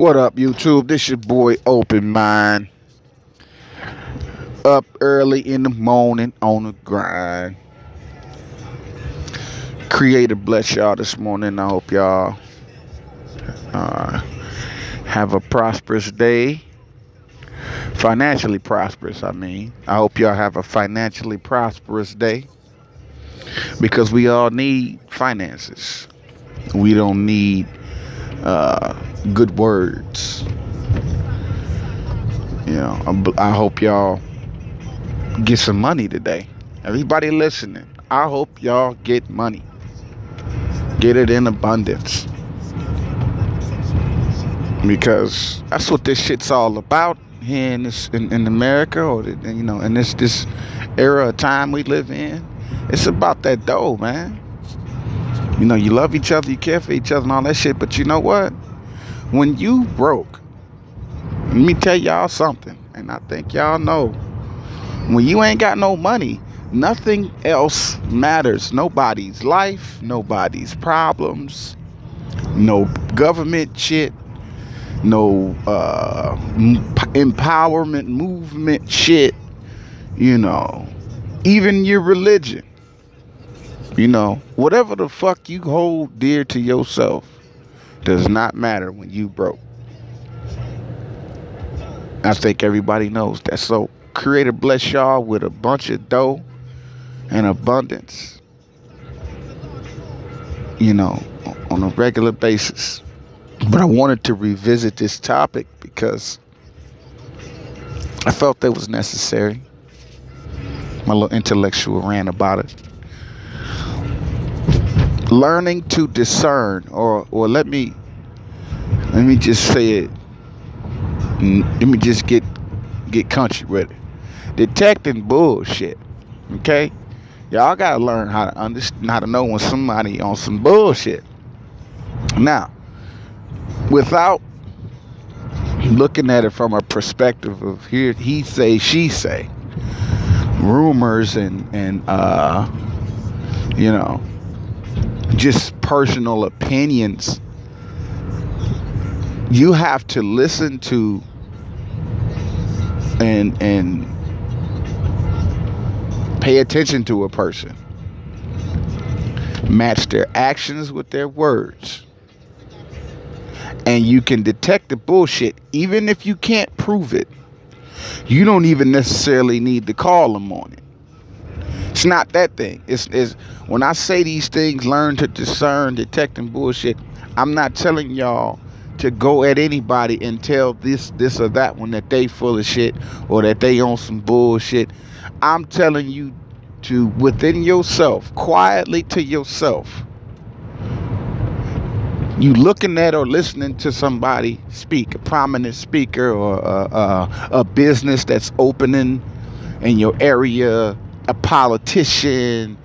What up, YouTube? This your boy Open Mind. Up early in the morning on the grind. Creator bless y'all this morning. I hope y'all have a prosperous day. Financially prosperous, I mean. I hope y'all have a financially prosperous day. Because we all need finances. We don't need good words. I hope y'all get some money today. Everybody listening, I hope y'all get money. Get it in abundance. Because that's what this shit's all about here in America, or in this era of time we live in. It's about that dough, man. You love each other, you care for each other and all that shit, but you know what? When you broke, let me tell y'all something, and I think y'all know. When you ain't got no money, nothing else matters. Nobody's life, nobody's problems, no government shit, no empowerment movement shit, even your religion. Whatever the fuck you hold dear to yourself does not matter when you broke. I think everybody knows that. So Creator bless y'all with a bunch of dough and abundance, on a regular basis. But I wanted to revisit this topic because I felt that was necessary. My little intellectual rant about it. Learning to discern, or let me just say it. Let me just get country with it. Detecting bullshit. Okay, y'all gotta learn how to understand, how to know when somebody on some bullshit. Now, without looking at it from a perspective of here, he say, she say, rumors and just personal opinions, you have to listen to and pay attention to a person, match their actions with their words, and you can detect the bullshit even if you can't prove it. You don't even necessarily need to call them on it. It's not that thing. It's when I say these things, learn to discern, detecting bullshit, I'm not telling y'all to go at anybody and tell this or that one that they full of shit or that they on some bullshit. I'm telling you to, within yourself, quietly to yourself, you looking at or listening to somebody speak, a prominent speaker or a business that's opening in your area, a politician,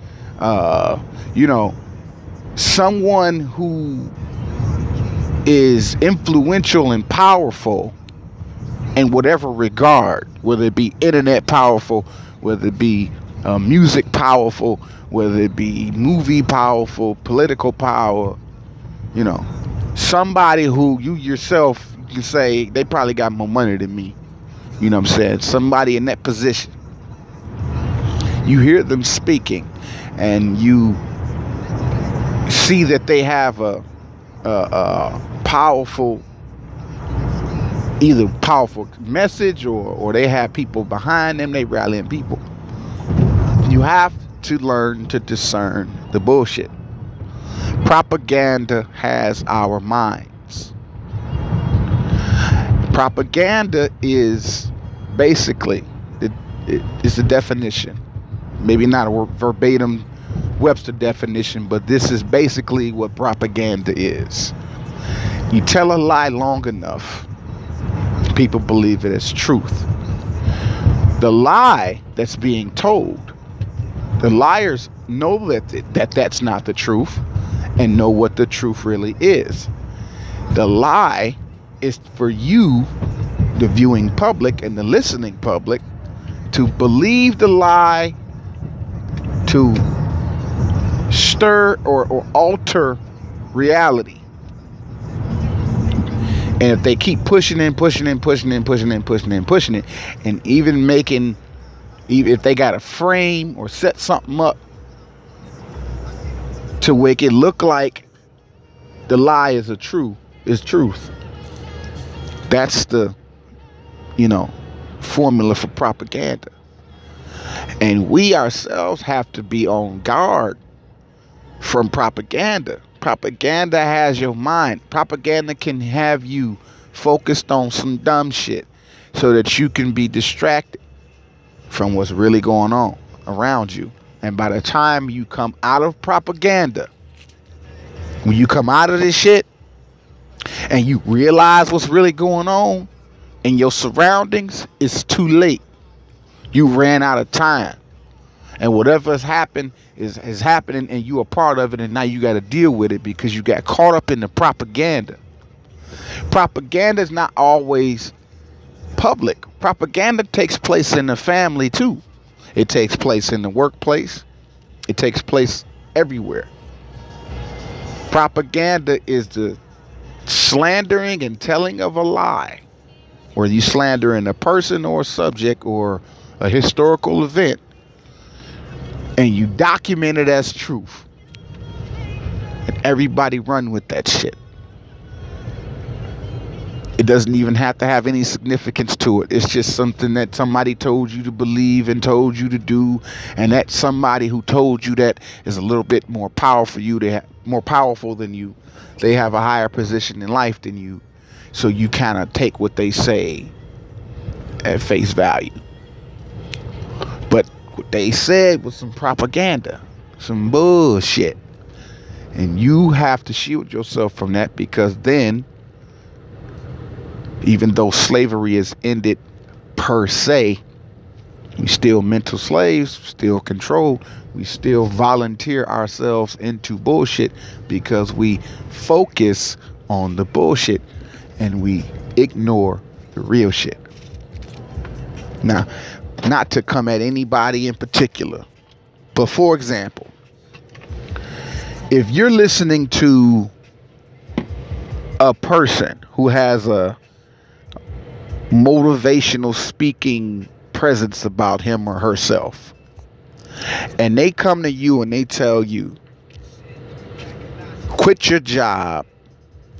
someone who is influential and powerful in whatever regard, whether it be internet powerful, whether it be music powerful, whether it be movie powerful, political power, somebody who you yourself can say they probably got more money than me. You know what I'm saying? Somebody in that position. You hear them speaking and you see that they have a powerful, either powerful message or they have people behind them, they rallying people. You have to learn to discern the bullshit. Propaganda has our minds. Propaganda is basically, it's the definition. Maybe not a verbatim Webster definition, but this is basically what propaganda is. You tell a lie long enough, people believe it as truth. The lie that's being told, the liars know that that's not the truth and know what the truth really is. The lie is for you, the viewing public and the listening public, to believe the lie, to stir or alter reality. And if they keep pushing and pushing and pushing and pushing and pushing and pushing it, and even making, even if they got a frame or set something up to make it look like the lie is truth. That's the, formula for propaganda. And we ourselves have to be on guard from propaganda. Propaganda has your mind. Propaganda can have you focused on some dumb shit so that you can be distracted from what's really going on around you. And by the time you come out of propaganda, when you come out of this shit and you realize what's really going on in your surroundings, it's too late. You ran out of time. And whatever has happened is happening, and you are part of it, and now you got to deal with it because you got caught up in the propaganda. Propaganda is not always public. Propaganda takes place in the family too. It takes place in the workplace. It takes place everywhere. Propaganda is the slandering and telling of a lie, or you slandering a person or a subject or a historical event, and you document it as truth, and everybody run with that shit. It doesn't even have to have any significance to it. It's just something that somebody told you to believe and told you to do, and that somebody who told you that is a little bit more powerful more powerful than you. They have a higher position in life than you, so you kind of take what they say at face value. But what they said was some propaganda, some bullshit, and you have to shield yourself from that, because then, even though slavery is ended per se, we still mental slaves, still controlled. We still volunteer ourselves into bullshit because we focus on the bullshit and we ignore the real shit. Now, not to come at anybody in particular, but for example, if you're listening to a person who has a motivational speaking presence about him or herself, and they come to you and they tell you, quit your job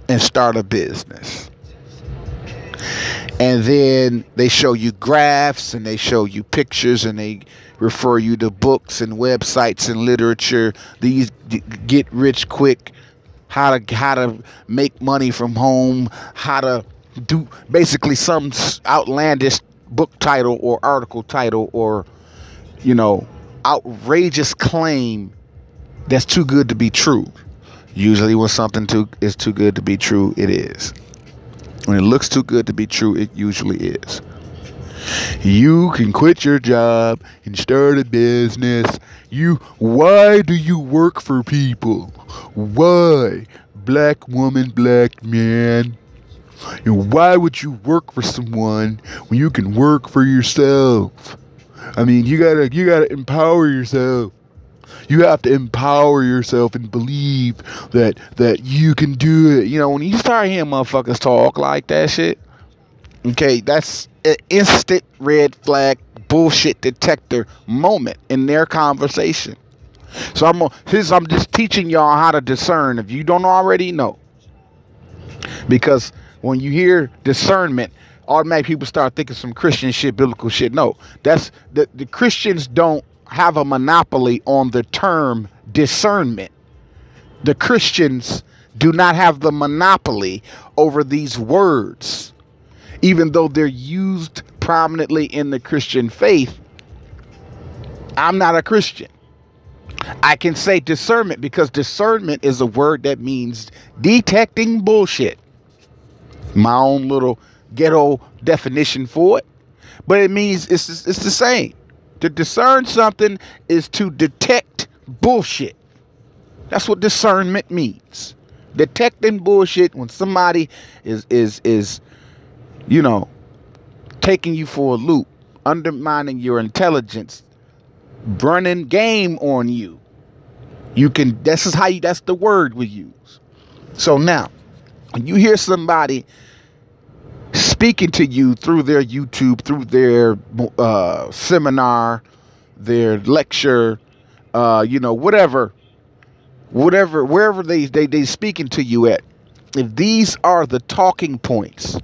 and start a business, and then they show you graphs and they show you pictures and they refer you to books and websites and literature, these get rich quick, how to make money from home, how to do basically some outlandish book title or article title, or outrageous claim that's too good to be true. Usually when something is too good to be true, it is. When it looks too good to be true, it usually is. You can quit your job and start a business. Why do you work for people? Why? Black woman, black man. Why would you work for someone when you can work for yourself? I mean, you gotta empower yourself. You have to empower yourself and believe that you can do it. When you start hearing motherfuckers talk like that shit, okay, that's an instant red flag bullshit detector moment in their conversation. So I'm just teaching y'all how to discern if you don't already know. Because when you hear discernment, automatically people start thinking some Christian shit, biblical shit. No, that's the Christians don't have a monopoly on the term discernment. The Christians do not have the monopoly over these words, even though they're used prominently in the Christian faith. I'm not a Christian. I can say discernment because discernment is a word that means detecting bullshit. My own little ghetto definition for it, but it means it's the same. To discern something is to detect bullshit. That's what discernment means. Detecting bullshit when somebody is taking you for a loop, undermining your intelligence, running game on you. That's the word we use. So now, when you hear somebody speaking to you through their YouTube, through their seminar, their lecture, whatever, wherever they speaking to you at. If these are the talking points,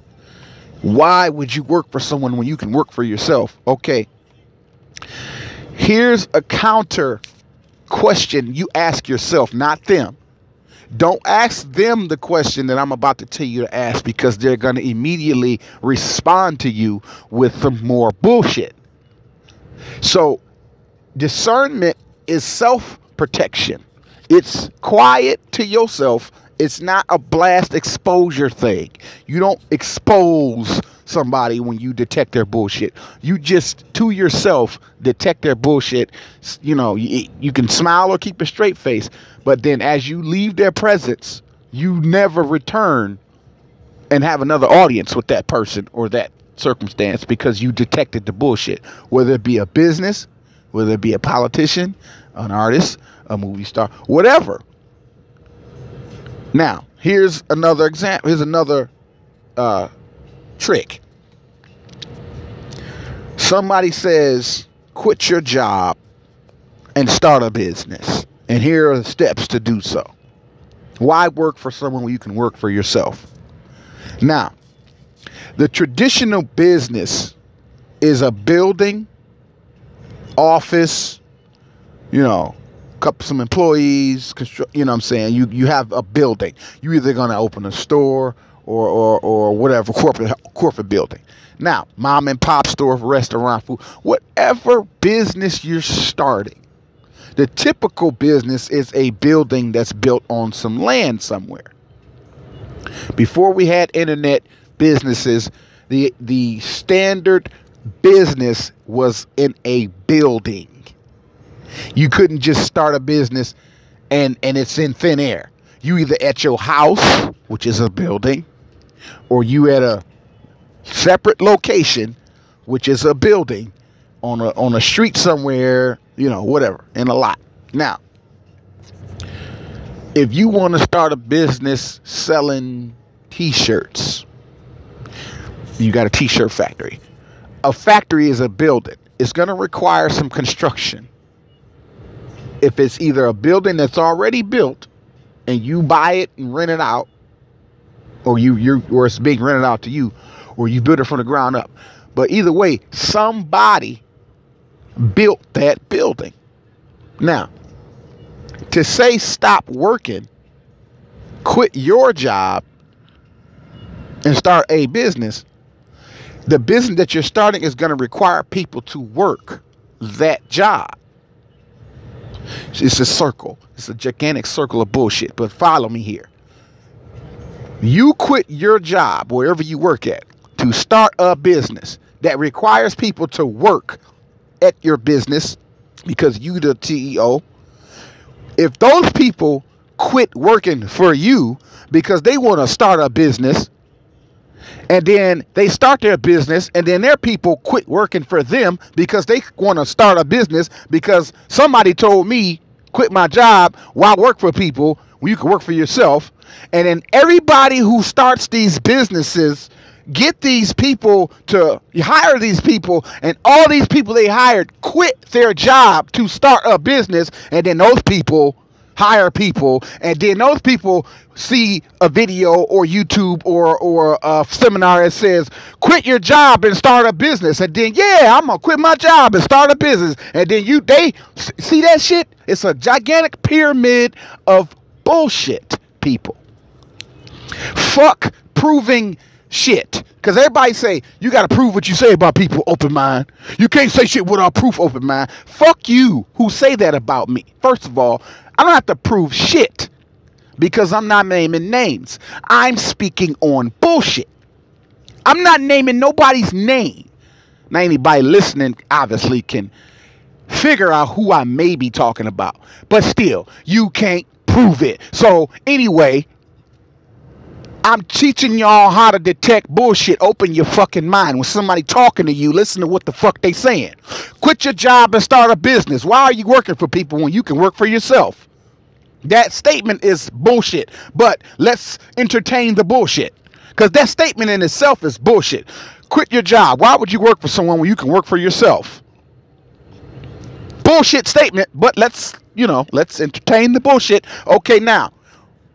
why would you work for someone when you can work for yourself? Okay. Here's a counter question you ask yourself, not them. Don't ask them the question that I'm about to tell you to ask, because they're going to immediately respond to you with some more bullshit. So discernment is self-protection. It's quiet to yourself. It's not a blast exposure thing. You don't expose somebody when you detect their bullshit. You just, to yourself, detect their bullshit. You can smile or keep a straight face, but then as you leave their presence, you never return and have another audience with that person or that circumstance, because you detected the bullshit. Whether it be a business, whether it be a politician, an artist, a movie star, whatever. Now, here's another example. Here's another trick. Somebody says, quit your job and start a business. And here are the steps to do so. Why work for someone when you can work for yourself? Now, the traditional business is a building, office, some employees, you know what I'm saying? You have a building. You're either going to open a store or whatever, corporate building. Now, mom and pop store, restaurant, food, whatever business you're starting, the typical business is a building that's built on some land somewhere. Before we had internet businesses, the standard business was in a building. You couldn't just start a business and it's in thin air. You either at your house, which is a building, or you at a separate location, which is a building, on a street somewhere, whatever, in a lot. Now, if you want to start a business selling t-shirts, you got a t-shirt factory. A factory is a building. It's going to require some construction. If it's either a building that's already built and you buy it and rent it out, or or it's being rented out to you, or you build it from the ground up. But either way, somebody built that building. Now, to say stop working, quit your job, and start a business, the business that you're starting is going to require people to work that job. It's a circle. It's a gigantic circle of bullshit. But follow me here. You quit your job, wherever you work at, to start a business that requires people to work at your business because you the CEO. If those people quit working for you because they want to start a business, and then they start their business, and then their people quit working for them because they want to start a business because somebody told me quit my job while I work for people when you can work for yourself. And then everybody who starts these businesses get these people to hire these people, and all these people they hired quit their job to start a business, and then those people hire people, and then those people see a video or YouTube or a seminar that says quit your job and start a business, and then I'm gonna quit my job and start a business, and then they see that shit. It's a gigantic pyramid of bullshit, people. Fuck proving shit, because everybody say you got to prove what you say about people. Open mind. You can't say shit without proof. Open mind. Fuck you who say that about me. First of all, I don't have to prove shit because I'm not naming names. I'm speaking on bullshit. I'm not naming nobody's name. Now anybody listening obviously can figure out who I may be talking about, but still you can't prove it. So anyway, I'm teaching y'all how to detect bullshit. Open your fucking mind. When somebody talking to you, listen to what the fuck they saying. Quit your job and start a business. Why are you working for people when you can work for yourself? That statement is bullshit, but let's entertain the bullshit. Because that statement in itself is bullshit. Quit your job. Why would you work for someone when you can work for yourself? Bullshit statement, but let's entertain the bullshit. Okay, now,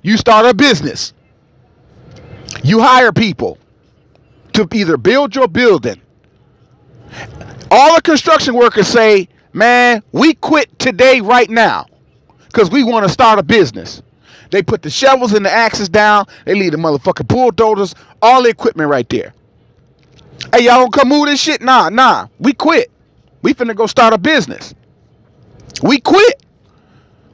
you start a business. You hire people to either build your building. All the construction workers say, man, we quit today right now because we want to start a business. They put the shovels and the axes down. They leave the motherfucking bulldozers, all the equipment right there. Hey, y'all gonna come move this shit? Nah. We quit. We finna go start a business. We quit.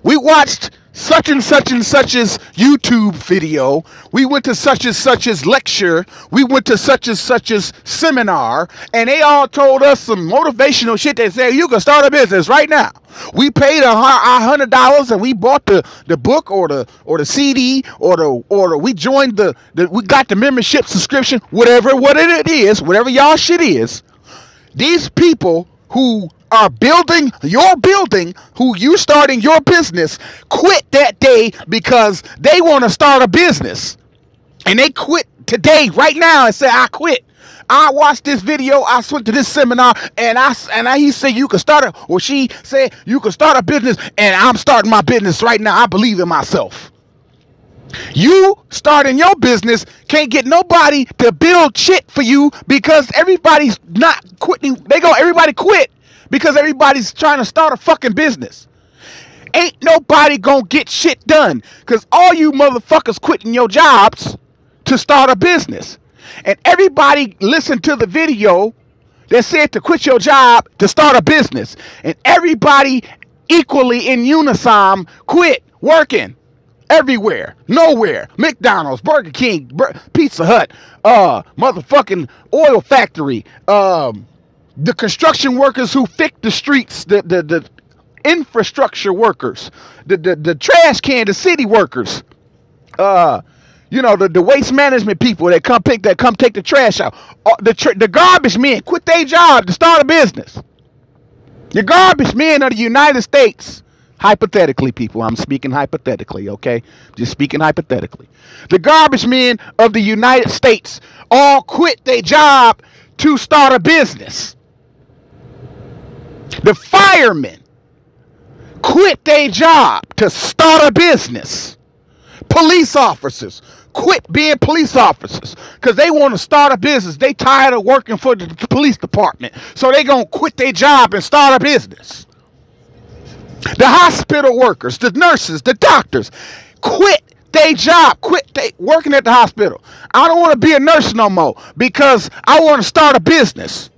We watched such and such and such's YouTube video. We went to such and such's lecture. We went to such and such's seminar, and they all told us some motivational shit. They said you can start a business right now. We paid our $100 and we bought the book or the CD or we joined we got the membership subscription, whatever it is, whatever y'all shit is. These people who are building your building, who you starting your business, quit that day because they want to start a business. And they quit today, right now, and say, I quit. I watched this video, I went to this seminar, and he said you can start or she said you can start a business, and I'm starting my business right now. I believe in myself. You starting your business can't get nobody to build shit for you because everybody's not quitting. Everybody quit because everybody's trying to start a fucking business. Ain't nobody gonna get shit done because all you motherfuckers quitting your jobs to start a business. And everybody listened to the video that said to quit your job to start a business. And everybody equally in unison quit working everywhere, nowhere. McDonald's, Burger King, Pizza Hut, motherfucking oil factory, the construction workers who fix the streets, the infrastructure workers, the trash can, the city workers, the waste management people that come take the trash out. The garbage men quit their job to start a business. The garbage men of the United States, hypothetically, people, I'm speaking hypothetically, okay? Just speaking hypothetically. The garbage men of the United States all quit their job to start a business. The firemen quit their job to start a business. Police officers quit being police officers because they want to start a business. They tired of working for the police department, so they gonna quit their job and start a business. The hospital workers, the nurses, the doctors quit their job, working at the hospital. I don't want to be a nurse no more because I want to start a business.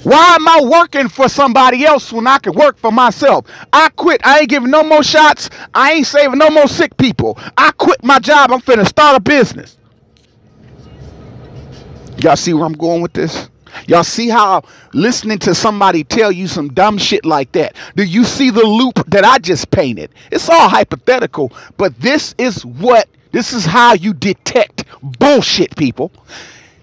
Why am I working for somebody else when I can work for myself? I quit. I ain't giving no more shots. I ain't saving no more sick people. I quit my job. I'm finna start a business. Y'all see where I'm going with this? Y'all see how listening to somebody tell you some dumb shit like that? Do you see the loop that I just painted? It's all hypothetical, but this is how you detect bullshit, people.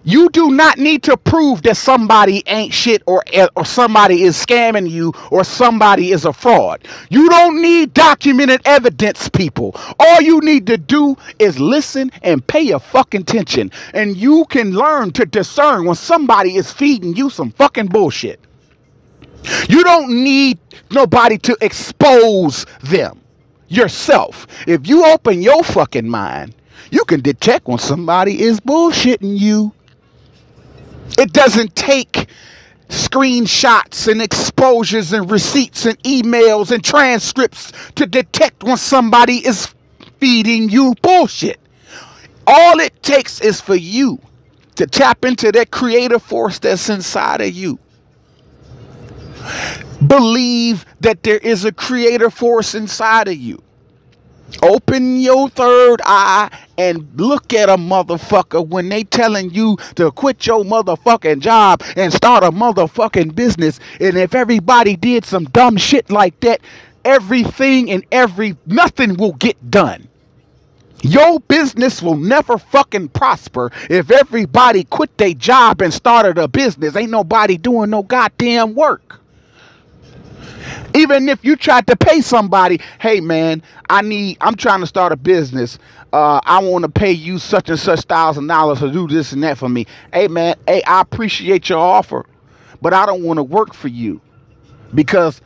You do not need to prove that somebody ain't shit or somebody is scamming you or somebody is a fraud. You don't need documented evidence, people. All you need to do is listen and pay a fucking attention. And you can learn to discern when somebody is feeding you some fucking bullshit. You don't need nobody to expose them. Yourself. If you open your fucking mind, you can detect when somebody is bullshitting you. It doesn't take screenshots and exposures and receipts and emails and transcripts to detect when somebody is feeding you bullshit. All it takes is for you to tap into that creative force that's inside of you. Believe that there is a creative force inside of you. Open your third eye and look at a motherfucker when they telling you to quit your motherfucking job and start a motherfucking business. And if everybody did some dumb shit like that, nothing will get done. Your business will never fucking prosper if everybody quit their job and started a business. Ain't nobody doing no goddamn work. Even if you tried to pay somebody, hey man, I'm trying to start a business. I want to pay you such and such $1,000 to do this and that for me. Hey man, hey, I appreciate your offer, but I don't want to work for you because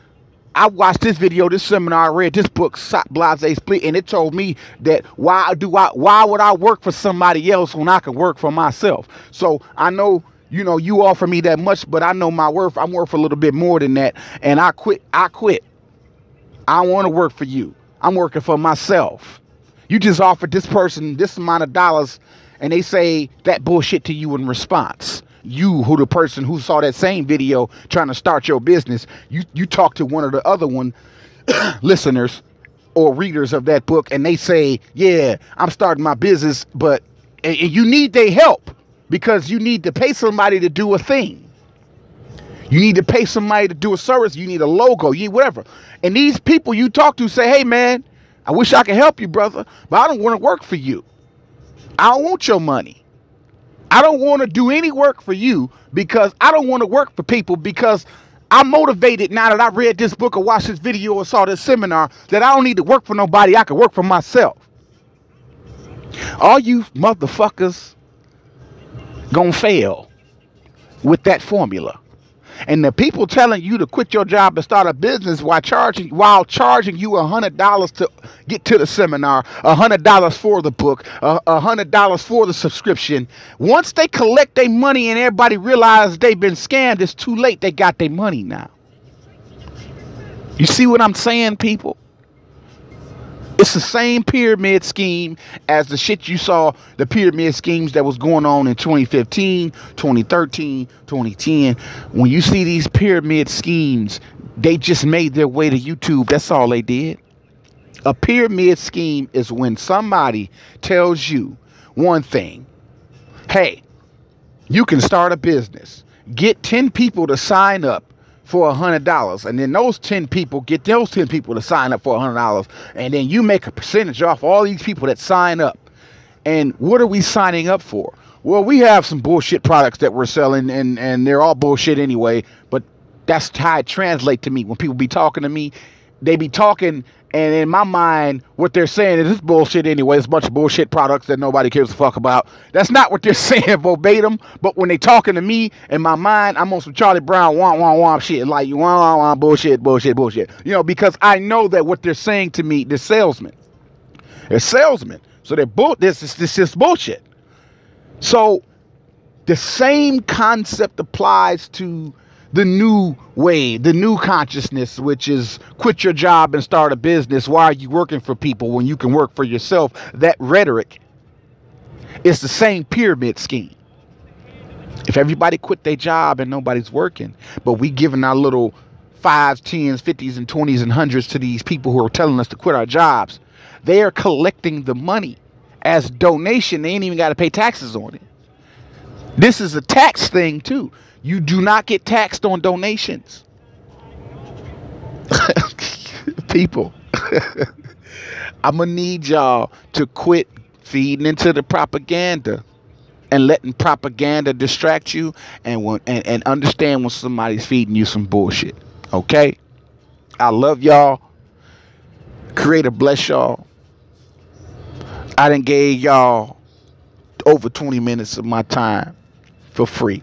I watched this video, this seminar, I read this book, Blase Split, and it told me that why would I work for somebody else when I can work for myself? So I know, you know, you offer me that much, but I know my worth. I'm worth a little bit more than that. And I quit. I don't want to work for you. I'm working for myself. You just offered this person this amount of dollars and they say that bullshit to you in response. You, who the person who saw that same video trying to start your business, you talk to one of the other listeners or readers of that book, and they say, yeah, I'm starting my business, but you need their help because you need to pay somebody to do a thing. You need to pay somebody to do a service. You need a logo, you need whatever. And these people you talk to say, hey man, I wish I could help you, brother, but I don't want to work for you. I don't want your money. I don't want to do any work for you because I don't want to work for people because I'm motivated now that I read this book or watched this video or saw this seminar that I don't need to work for nobody. I can work for myself. All you motherfuckers gonna fail with that formula. And the people telling you to quit your job and start a business while charging you $100 to get to the seminar, $100 for the book, $100 for the subscription. Once they collect their money and everybody realizes they've been scammed, it's too late. They got their money now. You see what I'm saying, people? It's the same pyramid scheme as the shit you saw, the pyramid schemes that was going on in 2015, 2013, 2010. When you see these pyramid schemes, they just made their way to YouTube. That's all they did. A pyramid scheme is when somebody tells you one thing. Hey, you can start a business. Get 10 people to sign up for $100, and then those 10 people get those 10 people to sign up for $100, and then you make a percentage off all these people that sign up. And what are we signing up for? Well, we have some bullshit products that we're selling, and they're all bullshit anyway, but that's how it translates to me. When people be talking to me, they be talking, and in my mind, what they're saying is this bullshit anyway. It's a bunch of bullshit products that nobody cares a fuck about. That's not what they're saying verbatim, but when they talking to me, in my mind, I'm on some Charlie Brown womp shit, like womp bullshit. You know, because I know that what they're saying to me, they're salesmen. They're salesmen. So this is bullshit. So the same concept applies to the new way, the new consciousness, which is quit your job and start a business. Why are you working for people when you can work for yourself? That rhetoric is the same pyramid scheme. If everybody quit their job and nobody's working, but we giving our little 5s, 10s, 50s, and 20s and 100s to these people who are telling us to quit our jobs, they are collecting the money as donation. They ain't even got to pay taxes on it. This is a tax thing too. You do not get taxed on donations. People, I'm going to need y'all to quit feeding into the propaganda and letting propaganda distract you and understand when somebody's feeding you some bullshit. Okay? I love y'all. Creator bless y'all. I done gave y'all over 20 minutes of my time for free.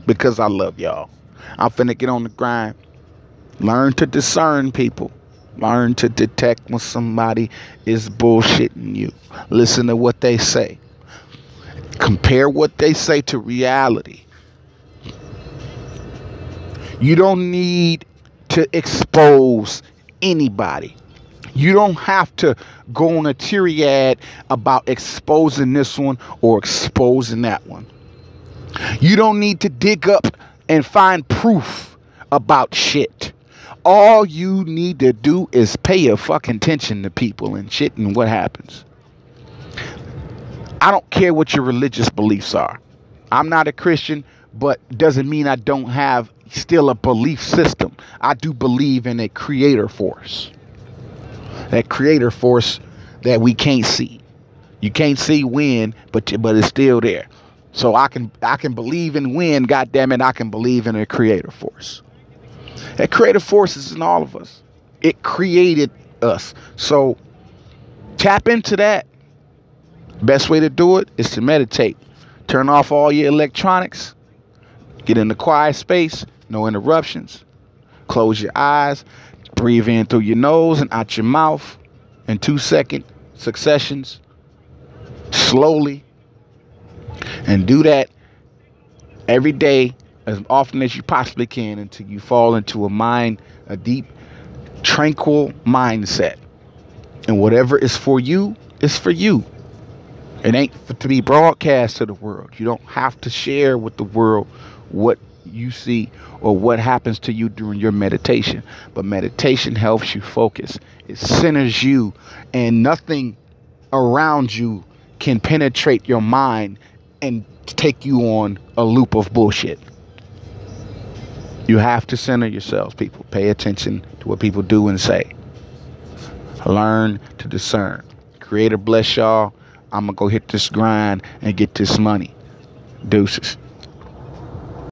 Because I love y'all. I'm finna get on the grind. Learn to discern, people. Learn to detect when somebody is bullshitting you. Listen to what they say. Compare what they say to reality. You don't need to expose anybody. You don't have to go on a tirade about exposing this one or exposing that one. You don't need to dig up and find proof about shit. All you need to do is pay a fucking attention to people and shit and what happens. I don't care what your religious beliefs are. I'm not a Christian, but doesn't mean I don't have still a belief system. I do believe in a creator force. That creator force that we can't see. You can't see when, but it's still there. So I can believe in when, goddammit, I can believe in a creator force. That creative force is in all of us. It created us. So tap into that. Best way to do it is to meditate. Turn off all your electronics. Get in a quiet space. No interruptions. Close your eyes. Breathe in through your nose and out your mouth in 2-second successions. Slowly. And do that every day as often as you possibly can until you fall into a deep, tranquil mindset. And whatever is for you is for you. It ain't to be broadcast to the world. You don't have to share with the world what you see or what happens to you during your meditation. But meditation helps you focus. It centers you, and nothing around you can penetrate your mind and take you on a loop of bullshit. You have to center yourselves, people. Pay attention to what people do and say. Learn to discern. Creator bless y'all. I'm going to go hit this grind and get this money. Deuces.